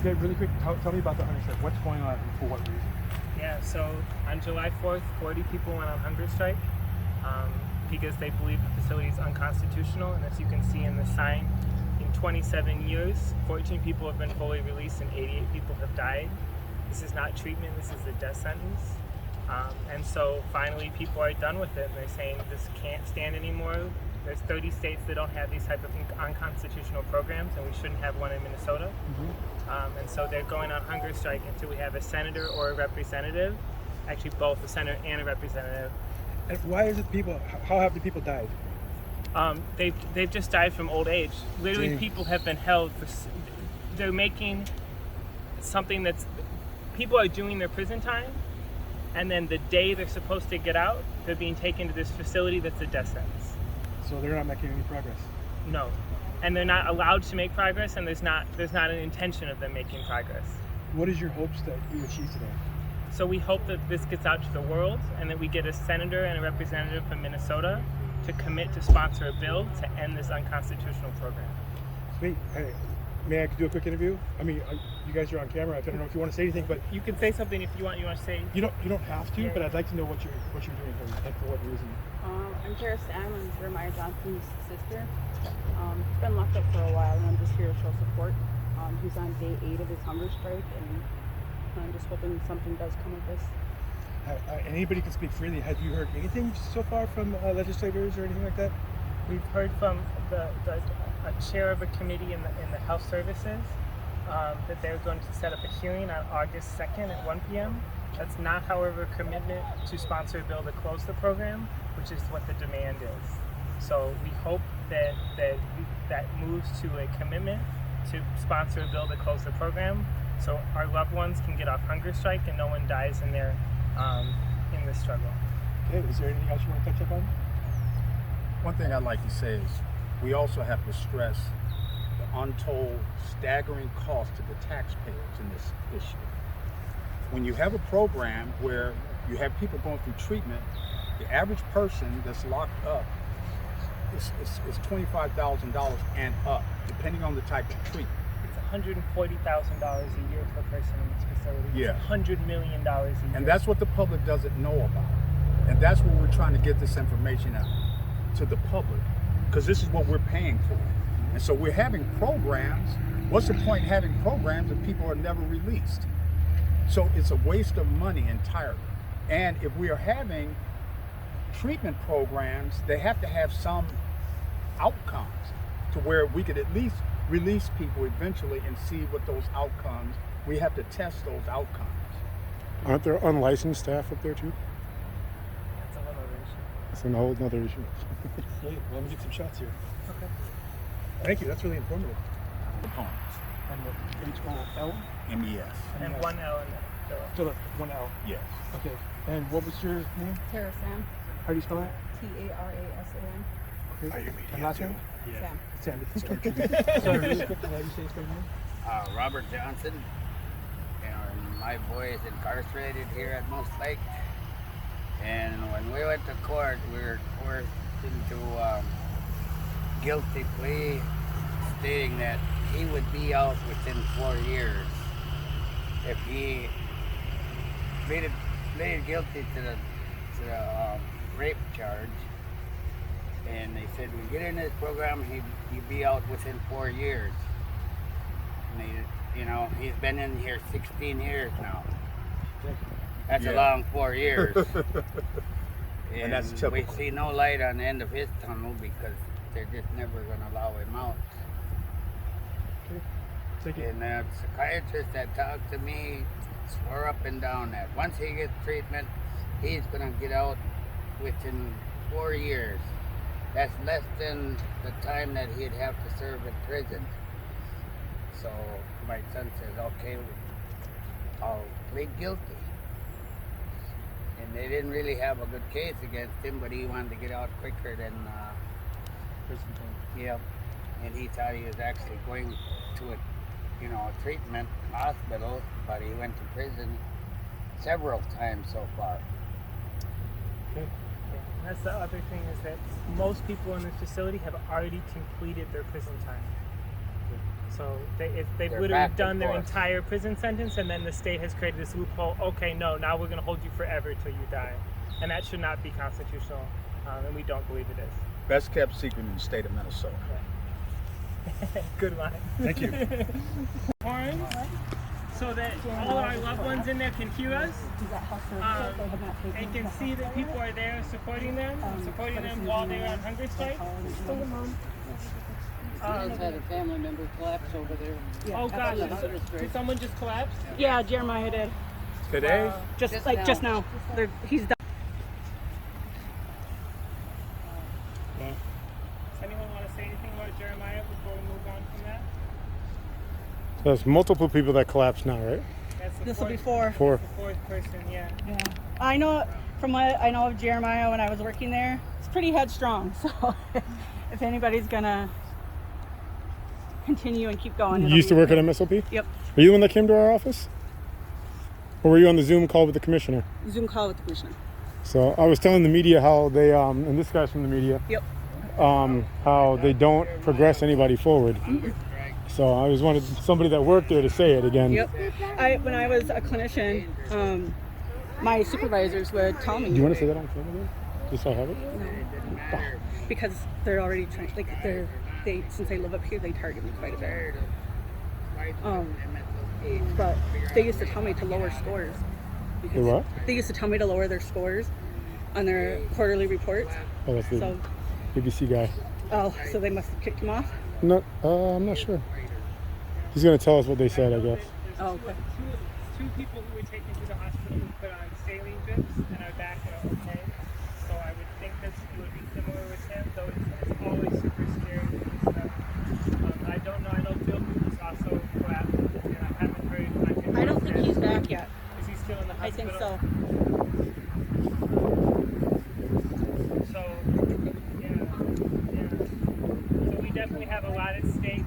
Okay, really quick, tell me about the hunger strike. What's going on and for what reason? Yeah, so on July 4th, 40 people went on hunger strike because they believe the facility is unconstitutional. And as you can see in the sign, in 27 years, 14 people have been fully released and 88 people have died. This is not treatment, this is a death sentence. And so finally people are done with it and they're saying this can't stand anymore. There's 30 states that don't have these type of unconstitutional programs, and we shouldn't have one in Minnesota. And so they're going on hunger strike until we have a senator or a representative, actually both a senator and a representative. And why is it people, how have the people died? They've just died from old age. Literally, Dang. people have been held for, they're making something that's, people are doing their prison time, and then the day they're supposed to get out, they're being taken to this facility that's a death sentence. So they're not making any progress? No. And they're not allowed to make progress, and there's not an intention of them making progress. What is your hopes that you achieve today? So we hope that this gets out to the world, and that we get a senator and a representative from Minnesota to commit to sponsor a bill to end this unconstitutional program. Sweet. Hey, may I do a quick interview? I mean, you guys are on camera. I don't know if you want to say anything, but You can say something if you want. You want to say? you don't have to. Yeah. But I'd like to know what you're doing and for what reason. I'm Kara Stam. I'm Jeremiah Johnson's sister. He's been locked up for a while, and I'm just here to show support. He's on day 8 of his hunger strike, and I'm just hoping something does come of this. Anybody can speak freely. Have you heard anything so far from legislators or anything like that? We've heard from a chair of a committee in the health services that they're going to set up a hearing on August 2nd at 1 p.m. That's not, however, a commitment to sponsor a bill to close the program, which is what the demand is. So we hope that moves to a commitment to sponsor a bill to close the program, so our loved ones can get off hunger strike and no one dies in this struggle. Okay. Is there anything else you want to touch up on? One thing I'd like to say is we also have to stress the untold, staggering cost to the taxpayers in this issue. When you have a program where you have people going through treatment, the average person that's locked up is $25,000 and up, depending on the type of treatment. It's $140,000 a year per person in this facility. Yeah. It's $100 million a year. And that's what the public doesn't know about. And that's what we're trying to get this information out to the public, because this is what we're paying for. And so we're having programs. What's the point in having programs if people are never released? So it's a waste of money entirely. And if we are having treatment programs, they have to have some outcomes to where we could at least release people eventually and see what those outcomes, we have to test those outcomes. Aren't there unlicensed staff up there too? That's a whole other issue. That's a whole other issue. Yeah, well, let me get some shots here. Okay. Thank you. That's really informative. Components. And the H-O-L? MES. And one L in there. So the 1L. Yes. Okay. And what was your name? Tara Sam, How do you spell that? T-A-R-A-S-A-M. Okay. And last name? Sam. Sam. Sorry, really quick. How do you say his name? Robert Johnson, and my boy is incarcerated here at Moose Lake. And when we went to court, we were forced into guilty plea, stating that he would be out within 4 years if he pleaded guilty to the rape charge. And they said, we get in this program, he'd be out within 4 years. And he's been in here 16 years now. That's a long 4 years. And that's we typical. see no light on the end of his tunnel because they're just never going to allow him out. Thank you. And the psychiatrist that talked to me swore up and down that once he gets treatment, he's going to get out within 4 years. That's less than the time that he'd have to serve in prison. So my son says, okay, I'll plead guilty. And they didn't really have a good case against him, but he wanted to get out quicker than Prison time. Yep. And he thought he was actually going to a treatment hospital, but he went to prison several times so far. Okay. Yeah. That's the other thing, is that most people in this facility have already completed their prison time. So they've They're literally back and done their forth. entire prison sentence, and then the state has created this loophole. Okay, no, now we're going to hold you forever till you die, and that should not be constitutional, and we don't believe it is. Best kept secret in the state of Minnesota. Good line. Thank you. Horns, so that all our loved ones in there can hear us, and can see that people are there supporting them while they're on hunger strike. Just had a family member collapse over there. Oh gosh, did someone just collapse? Yeah, Jeremiah did. Today? Just now. He's done. Does anyone want to say anything about Jeremiah before we move on from that? There's multiple people that collapsed now, right? That's the This will be fourth- four. The fourth person, yeah. Yeah. I know from what I know of Jeremiah when I was working there, it's pretty headstrong. So if anybody's gonna continue and keep going. You it'll used to be work at him. MSOP? Yep. Were you the one that came to our office? Or were you on the Zoom call with the commissioner? Zoom call with the commissioner. So I was telling the media how they, and this guy's from the media, Yep. how they don't progress anybody forward. So I just wanted somebody that worked there to say it again. Yep. When I was a clinician, my supervisors would tell me. Do you want to say that on camera again? Just so I have it? Because they're already trying, since I live up here, they target me quite a bit. But they used to tell me to lower scores. The what? They used to tell me to lower their scores on their quarterly reports. Oh, that's the So, BBC guy. so they must have kicked him off. No, I'm not sure. He's going to tell us what they said, I guess. Oh, okay. Two people who were taken to the hospital who put on saline drips and are back and are okay. So I would think this would be similar with him, though it's always super scary with this stuff. I don't know. I know Phil was also collapsed, and I haven't heard contact. I don't think he's back yet. Is he still in the I hospital? think so. So, yeah. So we definitely have a lot at stake.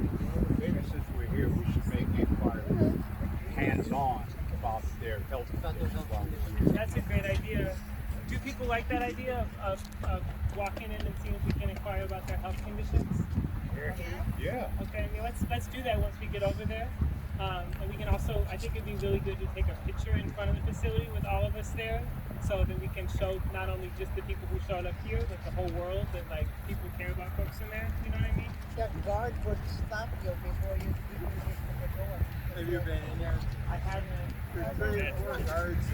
Maybe since we're here, we should make inquiry hands-on about their health conditions. That's a great idea. Do people like that idea of walking in and seeing if we can inquire about their health conditions? Yeah. Okay, I mean, let's do that once we get over there. And we can also, I think it'd be really good to take a picture in front of the facility with all of us there, so that we can show not only just the people who showed up here, but the whole world, that like people care about folks in there. You know what I mean? That guard would stop you before you get the door. Have you been in there? I haven't. There's 4 guards.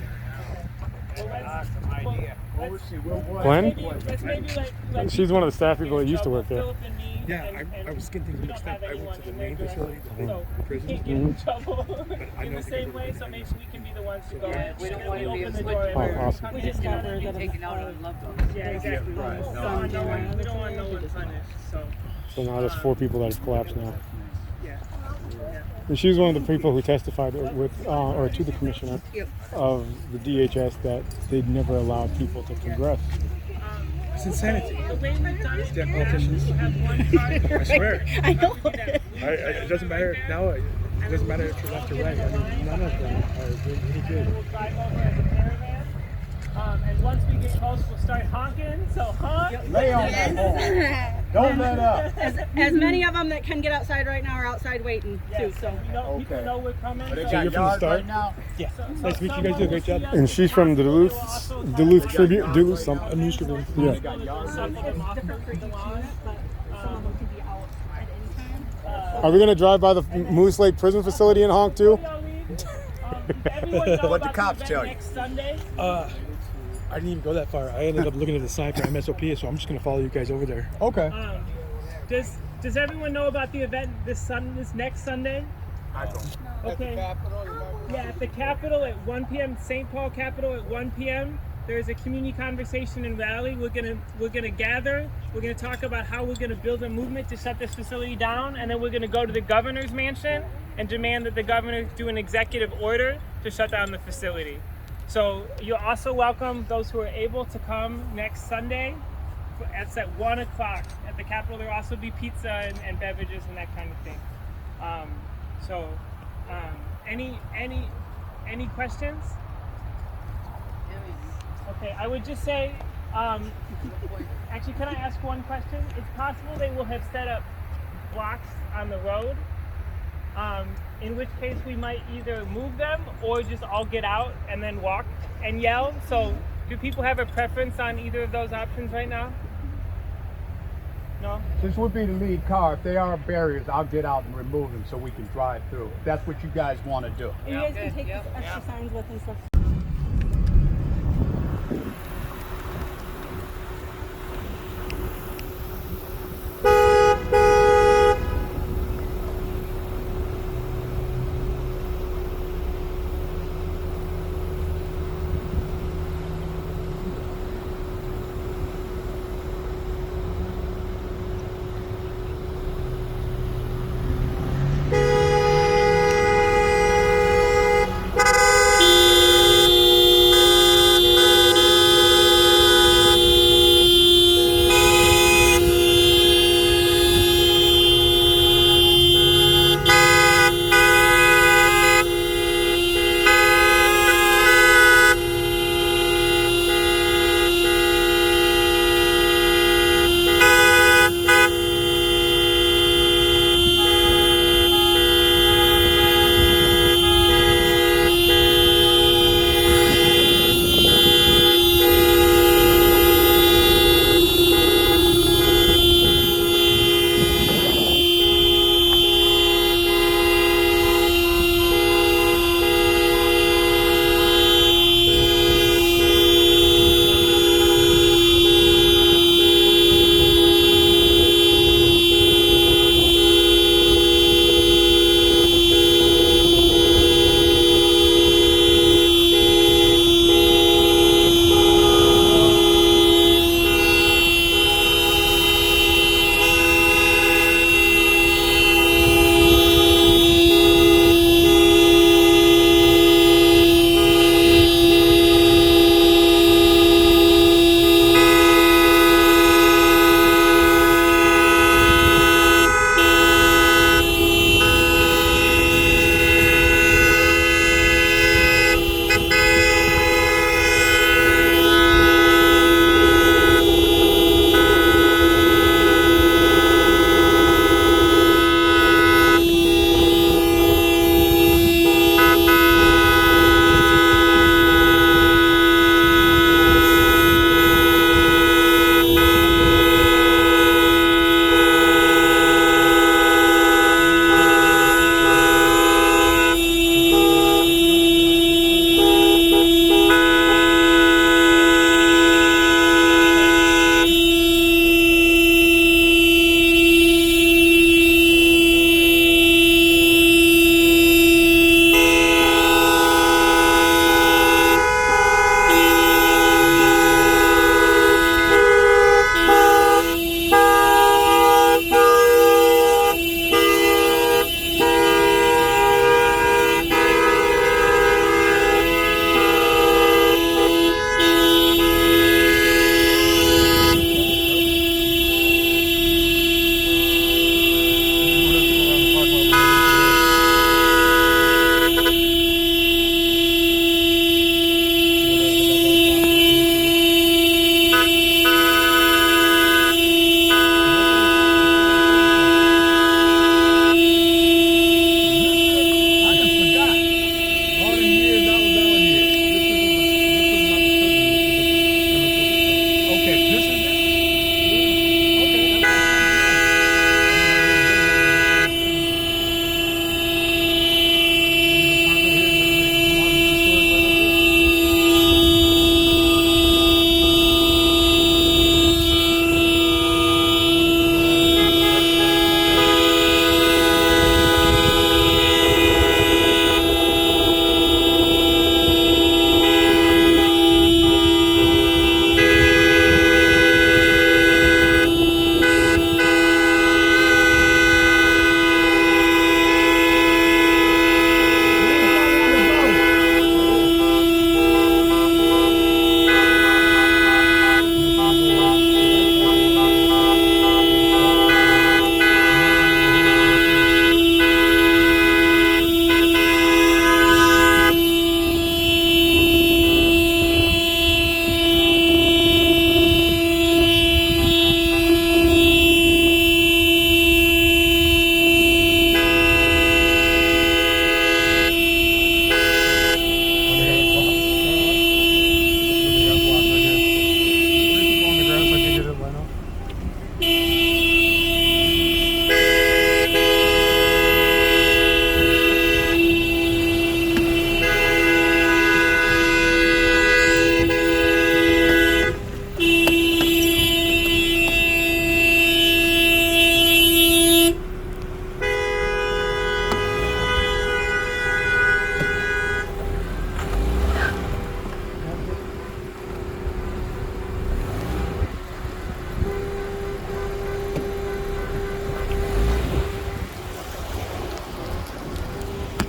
Well, Awesome idea. let's- We'll see. We'll Glenn? Let's maybe like She's one of the staff people that used to work there. Philip and me, Yeah, and I was getting things we don't mixed up. have I went anyone to the in main there facility, the so whole we prison. can't get in trouble I in know the they same could way. really So maybe we can be the ones to go. Yeah, we don't want to be open a the switch door. player. Oh, awesome. We just got word that Taking out our a loved ones. Yeah, exactly. Right. We don't want no one. We don't want no one punished. So So now there's 4 people that have collapsed now. yeah. And she was one of the people who testified with, or to the commissioner Yep. of the DHS that they'd never allow people to progress. It's insanity. The way we've done it, Yeah, we politicians. have one card. I swear. I know. It doesn't matter now. It doesn't matter if you're left or right. I mean, none of them are really good. We'll drive over as a caravan. And once we get close, we'll start honking. So honk. Lay on that horn. Don't let up. As many of them that can get outside right now are outside waiting too. Yes, So we know, people Okay. know we're coming. But they so- got you're from the yards start? right now. Yeah. so Nice to meet you. someone guys do a great will job. see And us she's from possibly Duluth, will also Duluth talk Tribute, about Duluth, the some possible news tribune. Yeah. shuffle them off the lawn, but, some of them can be out at any time. Are we gonna drive by the Moose Lake Prison Facility and honk too? everyone know What'd the about cops event tell you? Next Sunday. I didn't even go that far. I ended up looking at the sign for MSOP, so I'm just gonna follow you guys over there. Okay. Does everyone know about the event this next Sunday? I don't. Okay. Yeah, at the Capitol at 1 p.m. St. Paul Capitol at 1 p.m. There's a community conversation and rally. We're gonna gather. We're gonna talk about how we're gonna build a movement to shut this facility down, and then we're gonna go to the governor's mansion and demand that the governor do an executive order to shut down the facility. So you're also welcome, those who are able, to come next Sunday. It's at 1 o'clock at the Capitol. There will also be pizza and beverages and that kind of thing. Any questions? Okay, I would just say, actually, can I ask one question? It's possible they will have set up blocks on the road in which case we might either move them or just all get out and then walk and yell. So do people have a preference on either of those options right now? No? Since we'll be the lead car, if they are barriers, I'll get out and remove them so we can drive through. If that's what you guys want to do. And you guys can take the extra signs with and stuff.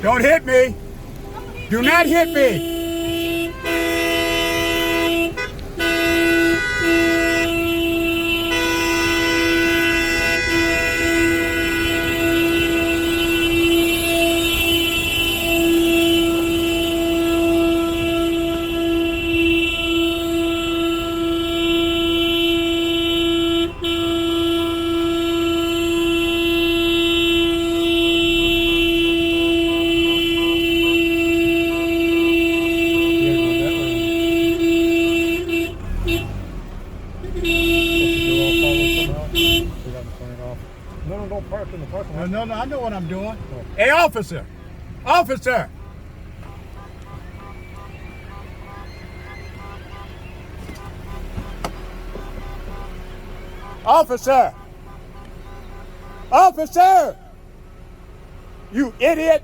Don't hit me. Do not hit me. No, don't park in the parking lot. No, I know what I'm doing. Hey, officer! Officer! Officer! Officer! You idiot!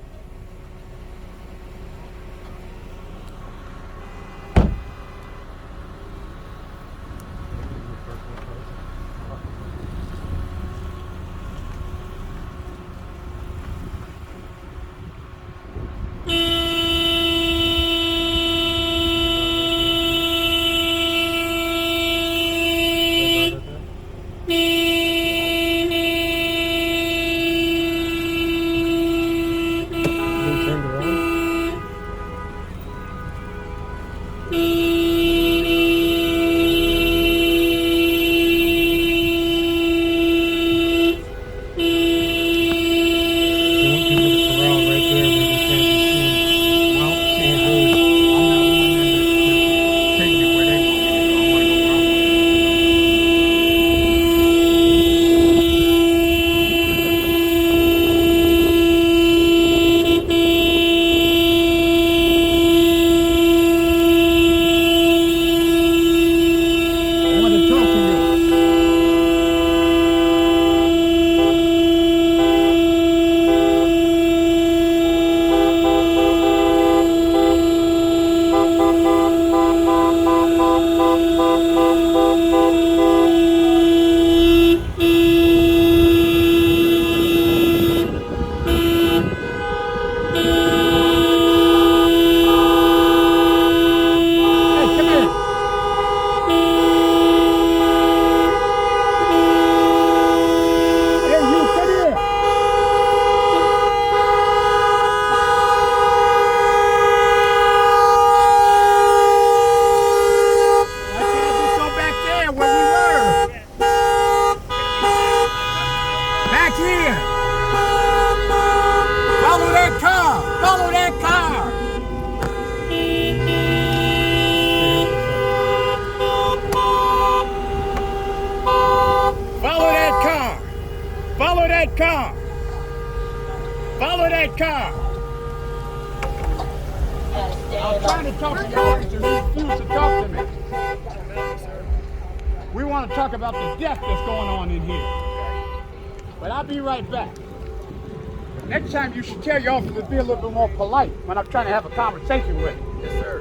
Follow that car. I'm trying to talk to the officer. He refused to talk to me. We want to talk about the death that's going on in here. But I'll be right back. Next time you should tell your officer to be a little bit more polite when I'm trying to have a conversation with him. Yes, sir.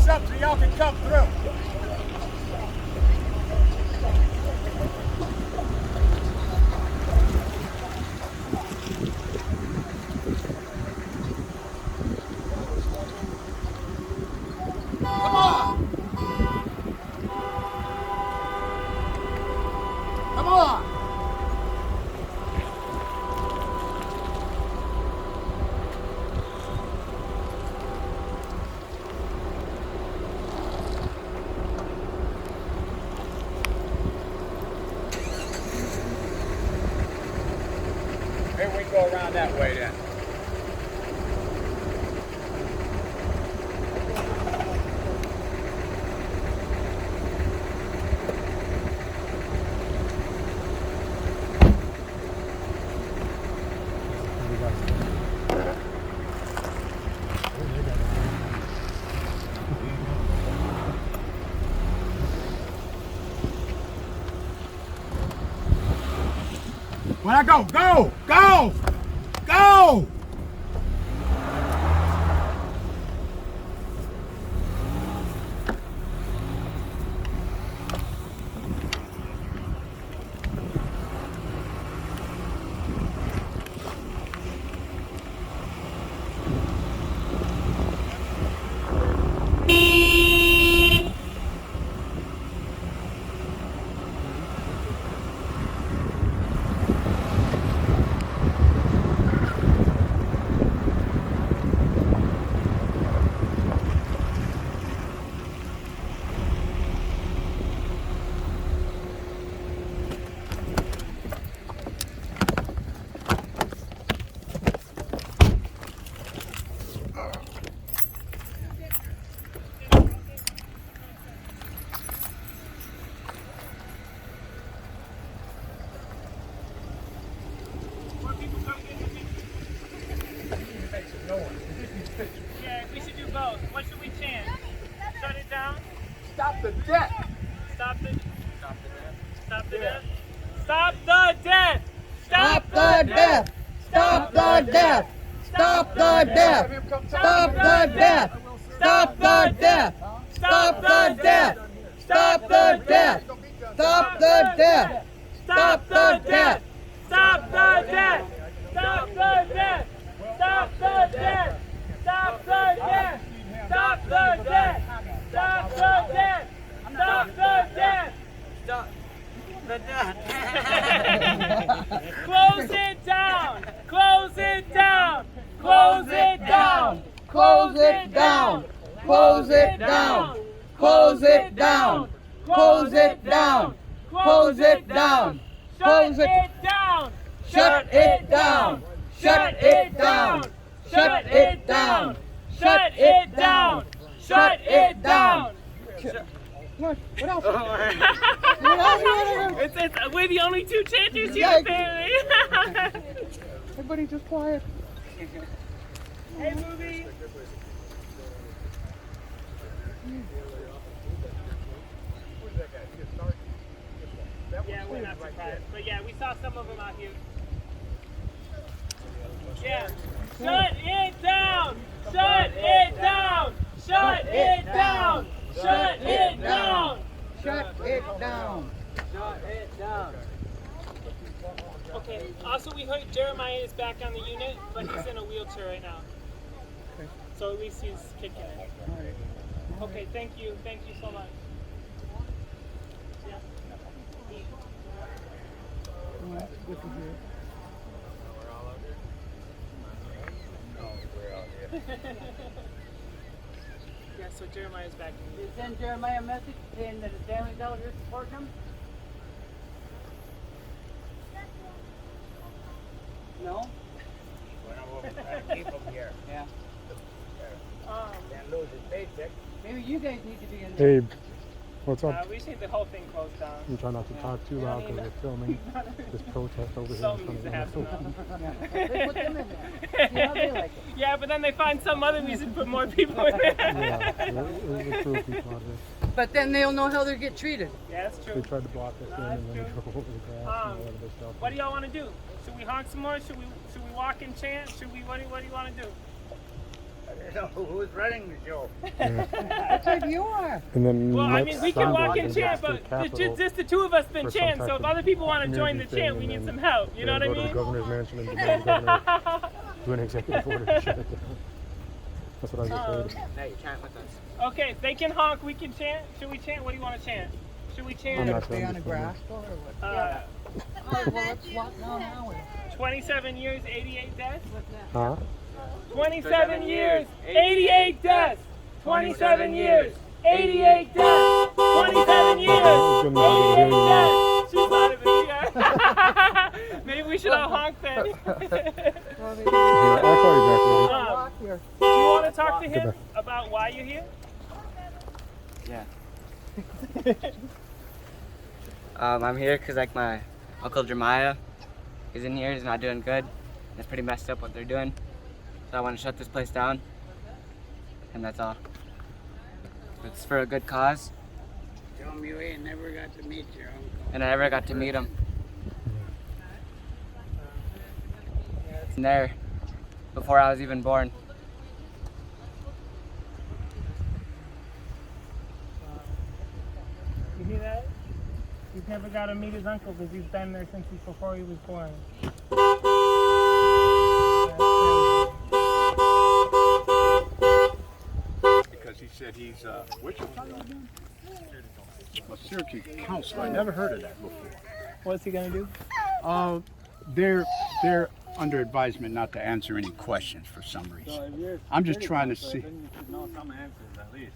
Up so y'all can come through. Come on! Come on! Maybe we can go around that way then. When I go, go, go, go! Yeah, we should do both. What should we chant? Shut it down? Stop the death! Stop the death? Stop the death? Stop the death! Stop the death! Stop the death! Stop the death! Stop the death! Stop the death! Stop the death! Stop the death! Stop the death! Stop the death! Stop the death! Stop the death! Stop the death! Stop the death! Stop the death! Stop the death! Stop the death! Stop the death! Close it down! Close it down! Close it down! Close it down! Close it down! Close it down! Close it down! Close it down! Close it down! Shut it down! Shut it down! Shut it down! Shut it down! Shut it down! What else? We're the only two chanters here, Yeah. apparently. Everybody just quiet. Hey, movie. Yeah, we're not surprised. But yeah, we saw some of them out here. Yeah. Shut it down! Shut it down! Shut it down! Shut it down! Shut it down! Okay, also we heard Jeremiah is back on the unit, but he's in a wheelchair right now. So at least he's kicking it. Okay, thank you. Thank you so much. Yeah. Good to hear. Yeah, so Jeremiah's back. Did you send Jeremiah a message saying that his family's out here supporting him? No? Keep him here. Yeah. Can't lose his paycheck. Maybe you guys need to be in there. Hey, what's up? We see the whole thing closed down. You try not to talk too loud because we're filming this protest over here. Something needs to happen. They put them in there. See how they like it. Yeah, but then they find some other reason to put more people in there. Yeah, there's a crew of people out there. But then they'll know how they get treated. Yeah, that's They true. tried to block us in and then they drove over the grass and all that other stuff. What do y'all want to do? Should we honk some more? Should we walk and chant? Should we? What do you want to do? I don't know who's running the show. That's like you are. And then Well, I next mean, we can walk Sunday and is chant, the but Capitol just the two of us been for some chanting. type So if of other people want to join the community chant, we thing, need and some then help. You know what I go to the mean? governor's mansion and demand the governor do an executive order to shut it down. That's what I just heard. Hey, chant with us. Okay, they can honk, we can chant. Should we chant? What do you want to chant? Should we chant? I'm not Stay sure. on the grass or what? Uh, Well, let's walk now. 27 years, 88 deaths? Huh? 27 years, 88 deaths! 27 years, 88 deaths! 27 years, 88 deaths! She's out of here. Maybe we should all honk then. Yeah, I'll call you back later. Walk here. Do you want to talk to him about why you're here? Yeah. I'm here because like my uncle Jeremiah is in here. He's not doing good. It's pretty messed up what they're doing. So I want to shut this place down. And that's all. It's for a good cause. Tell him you ain't never got to meet your uncle. And I never got to meet him. And there, before I was even born. You hear that? He's never got to meet his uncle because he's been there since before he was born. Because he said he's which again? A Syracuse counselor. I never heard of that before. What's he going to do? They're under advisement not to answer any questions for some reason. I'm just trying to see. Then you should know some answers at least.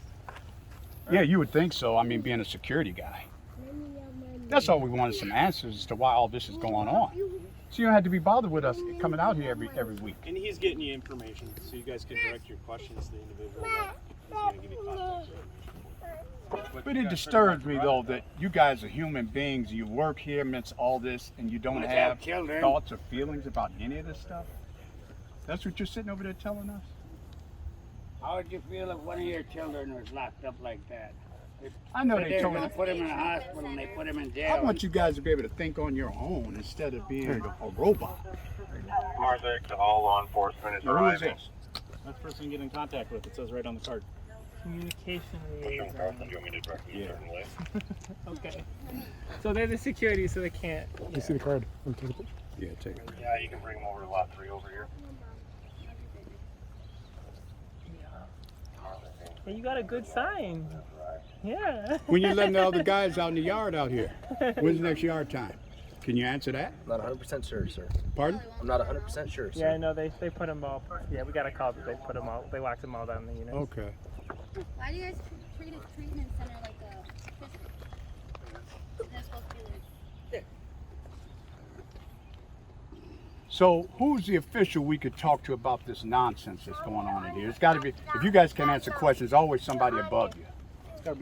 Yeah, you would think so. I mean, being a security guy. That's all we wanted, some answers as to why all this is going on. So you don't have to be bothered with us coming out here every week. And he's getting you information so you guys can direct your questions to the individual that he's going to give you contact with. But it disturbs me though that you guys are human beings. You work here amidst all this, and you don't have children. thoughts or feelings about any of this stuff. That's what you're sitting over there telling us. How would you feel if one of your children was locked up like that? I know They're they told going me. to put him in a hospital and they put him in jail. I want you guys to be able to think on your own instead of being a robot. Martha to all law enforcement is Now, who is arriving. this? That's the person you get in contact with. It says right on the card. Communication liaison. Do you want me to direct you a certain way? Okay. So they're the security, so they can't. You see the card? Let me take it. Yeah, take it. Yeah, you can bring them over to lot 3 over here. And you got a good sign. Yeah. When you letting the other guys out in the yard out here? When's the next yard time? Can you answer that? I'm not 100% sure, sir. Pardon? I'm not 100% sure, sir. Yeah, no, they put them all. Yeah, we got a call that they put them all. They locked them all down in the unit. Okay. Why do you guys treat a treatment center like a prison? They're supposed to be like So who's the official we could talk to about this nonsense that's going on in here? It's got to be, if you guys can answer questions, always somebody above you.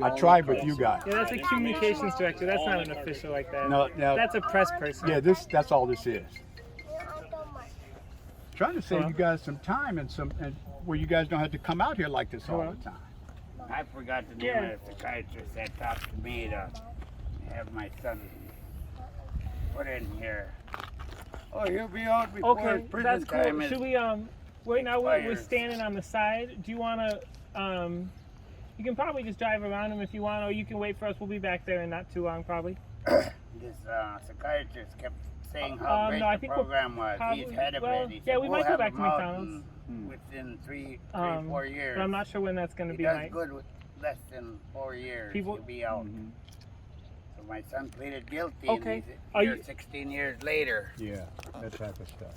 I tried with you guys. Yeah, that's a communications director. That's not an official like that. No, That's a press person. yeah, that's all this is. Trying to save you guys some time and where you guys don't have to come out here like this all the time. I forgot the name of the psychiatrist that talked to me to have my son put in here. Oh, he'll be out before Okay, prison that's time cool. is. Should we right now we're expires. standing on the side. Do you want to you can probably just drive around him if you want, or you can wait for us. We'll be back there in not too long, probably. This psychiatrist kept saying how great no, I the think we'll program was. probably- He's head of well, it. He yeah, said, we we'll might go have back him to out McDonald's. within 3, 4 years. But I'm not sure when that's going to He be. does Mike. good with less than 4 years. People- He'll be out. So my son pleaded guilty, Okay. and he's Are here you- 16 years later. Yeah, that type of stuff.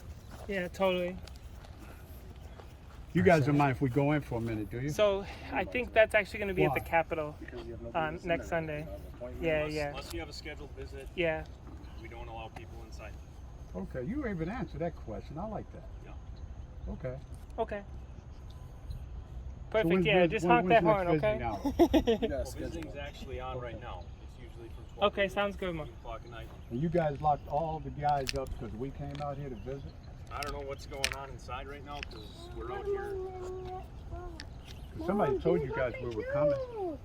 Yeah, totally. You guys don't mind if we go in for a minute, do you? So I think that's actually going to be at the Why? Capitol next Sunday. Yeah, yeah, Unless you have a scheduled visit, yeah. we don't allow people inside. Okay, you were able to answer that question. I like that. Yeah. Okay. Okay. So Perfect. when's Yeah, the- just when- honk when's that next horn, visiting okay? hour? Well, visiting's actually on right now. It's usually from 12 Okay, to sounds good, man. 8 o'clock at night. And you guys locked all the guys up because we came out here to visit? I don't know what's going on inside right now because we're out here. Somebody told you guys we were coming.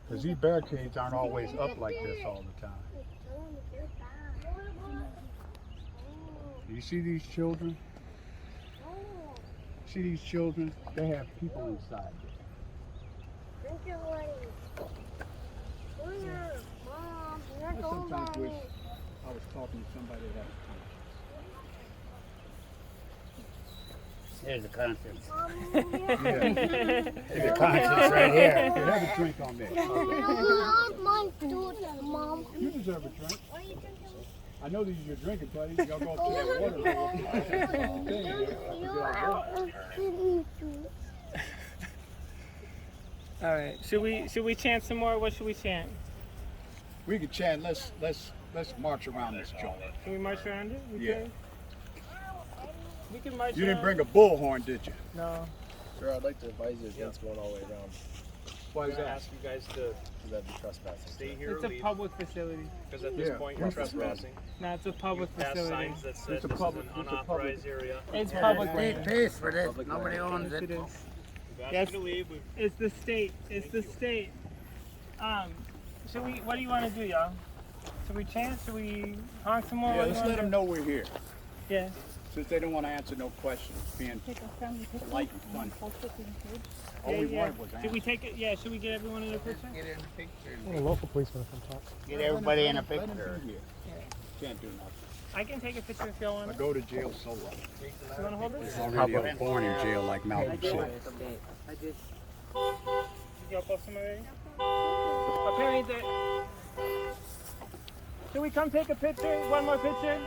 Because these barricades aren't always up like this all the time. Do you see these children? See these children? They have people inside there. I sometimes wish I was talking to somebody that Here's the conscience. Yeah. Here's the conscience right here. Here, have a drink on me. Mom. You deserve a drink. I know this is your drinking, buddy. Y'all go through that water. All right. Should we chant some more? What should we chant? We could chant. Let's march around this joint. Can we march around it? We Yeah. could. We can march. You didn't around. bring a bullhorn, did you? No. Sir, I'd like to advise you against going all the way around. Why is I'm gonna that? ask you guys to That'd be trespassing. stay here It's or a leave, public facility. because at this Yeah, point you're we're trespassing. No, it's a public Pass facility. signs that said It's a this public- is it's an a public- unauthorized area. It's public State land. pays for this. Public Nobody land. owns Yes, it. it is. We've asked Yes. you to leave. It's the state. It's the state. Should we? What do you want to do, y'all? Should we chant? Should we honk some more? Yeah, What do you let's wanna let them do? know we're here. Yeah. Since they don't want to answer no questions, being polite and funny. All we Yeah. wanted was Should we answers. take it? Yeah. Should we get everyone in a picture? Get in the picture. Well, the local policeman will come talk. Get everybody in a Let 'em picture. be here. Can't do nothing. I can take a picture if y'all want. I it. go to jail so long. You want to hold it? Already I was born in jail like Malcolm said. I did. Y'all post them already? Apparently, should we come take a picture? One more picture?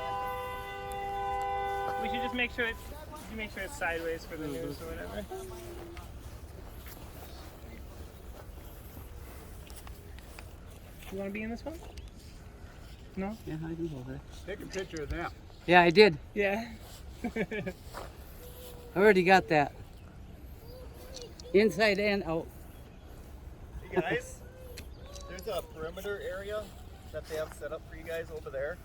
We should just make sure it's sideways for the news or whatever. You want to be in this one? No? Yeah, I can hold it. Take a picture of them. Yeah, I did. Yeah. I already got that. Inside and out. Hey guys, there's a perimeter area that they have set up for you guys over there.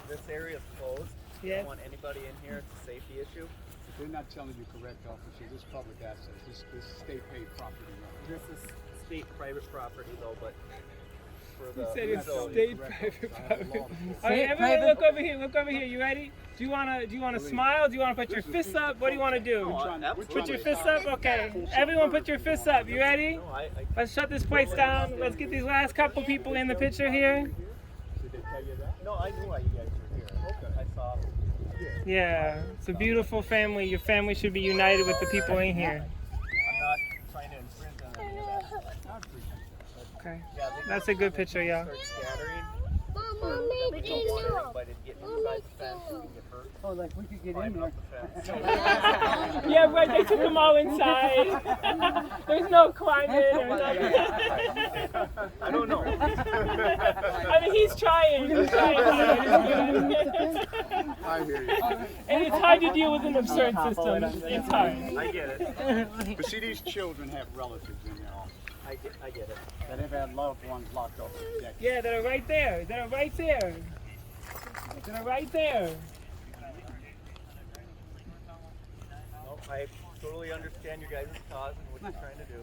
This area is closed. I Yeah. don't want anybody in here. It's a safety issue. They're not telling you correct, officer. This is public access. This is state paid property. This is state private property though, but for You the said it's so- state private property. All right, State everyone, private- look over here. Look over here. You ready? Do you wanna smile? Do you wanna put your fists up? What do you wanna do? Put your fists up. Okay. Everyone, put your fists up. You ready? No, I Let's shut this place down. Let's get these last couple people in the picture here. Did they tell you that? no, I knew why you guys were here. Okay. I saw. Yeah, it's a beautiful family. Your family should be united with the people in here. I'm not trying to infringe on any of that. Okay. Yeah, they That's a good picture, y'all. start scattering. So that we don't want anybody to get inside the fence and get hurt. Oh, like we could get Climbing up the fence. Yeah, right. They took them all inside. There's no climbing. There's no... I don't know. I mean, he's trying. He's trying. I hear you. And it's hard to deal with an absurd system. It's hard. I get it. But see, these children have relatives in their home I get it. that have had loved ones locked up for decades. Yeah, that are right there. That are right there. That are right there. No, I totally understand your guys' cause and what you're trying to do.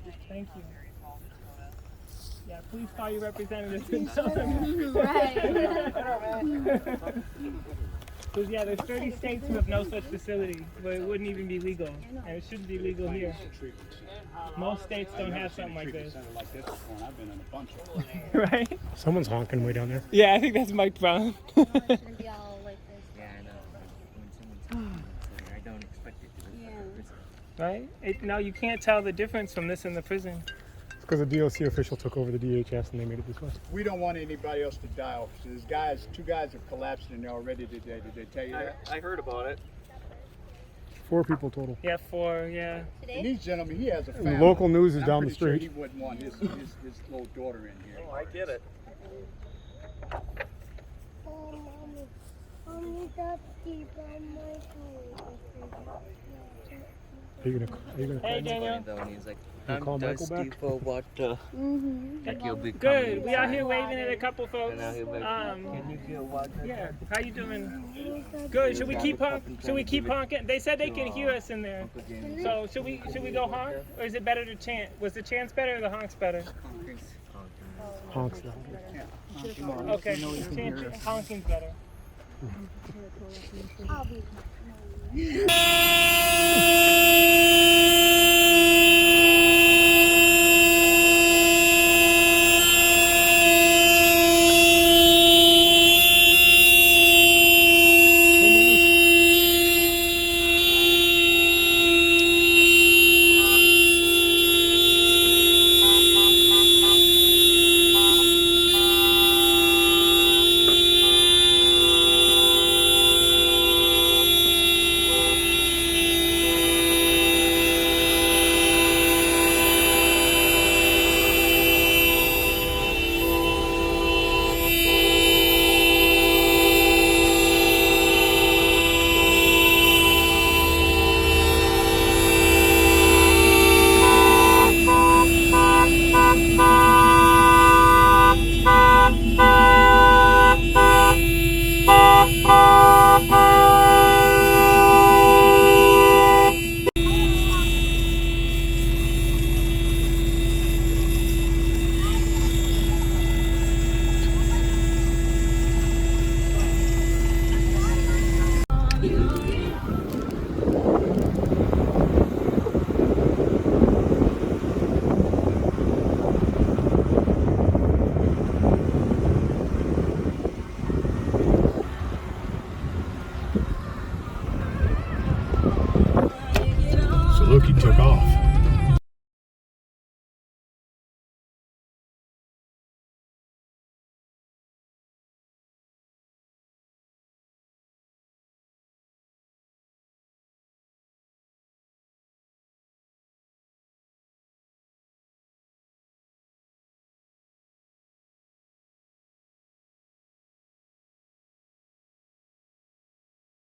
So. Thank you. Yeah, please call your representatives and tell them. Right. Because, yeah, there's 30 states who have no such facility, but it wouldn't even be legal. And it shouldn't be legal here. Most states don't have something like this. Center like this before, and I've been in a bunch of them. Right? Someone's honking way down there. Yeah, I think that's Mike Brown. It shouldn't be all like this. Yeah, I know. When someone's I don't expect it to be. Yeah. Right? Now you can't tell the difference from this and the prison. It's because the DOC official took over the DHS and they made it this way. We don't want anybody else to die, officers. Two guys have collapsed in there already today. Did they tell you that? I heard about it. 4 people total. Yeah, 4, yeah. And these gentlemen, he has a And family. the local news is I'm down the pretty sure street. he wouldn't want his little daughter in here. Oh, I get it. Oh, mommy, that's deep on my toe. Are you gonna Hey, Daniel. Though, and he's like, You call Michael back? what like you'll be Good. We out here waving at a couple folks. Can you get water? Yeah. How you doing? Good. Should we keep honking? They said they can hear us in there. So should we go honk, or is it better to chant? Was the chants better or the honks better? honks down? Okay. Honking's better. I'll be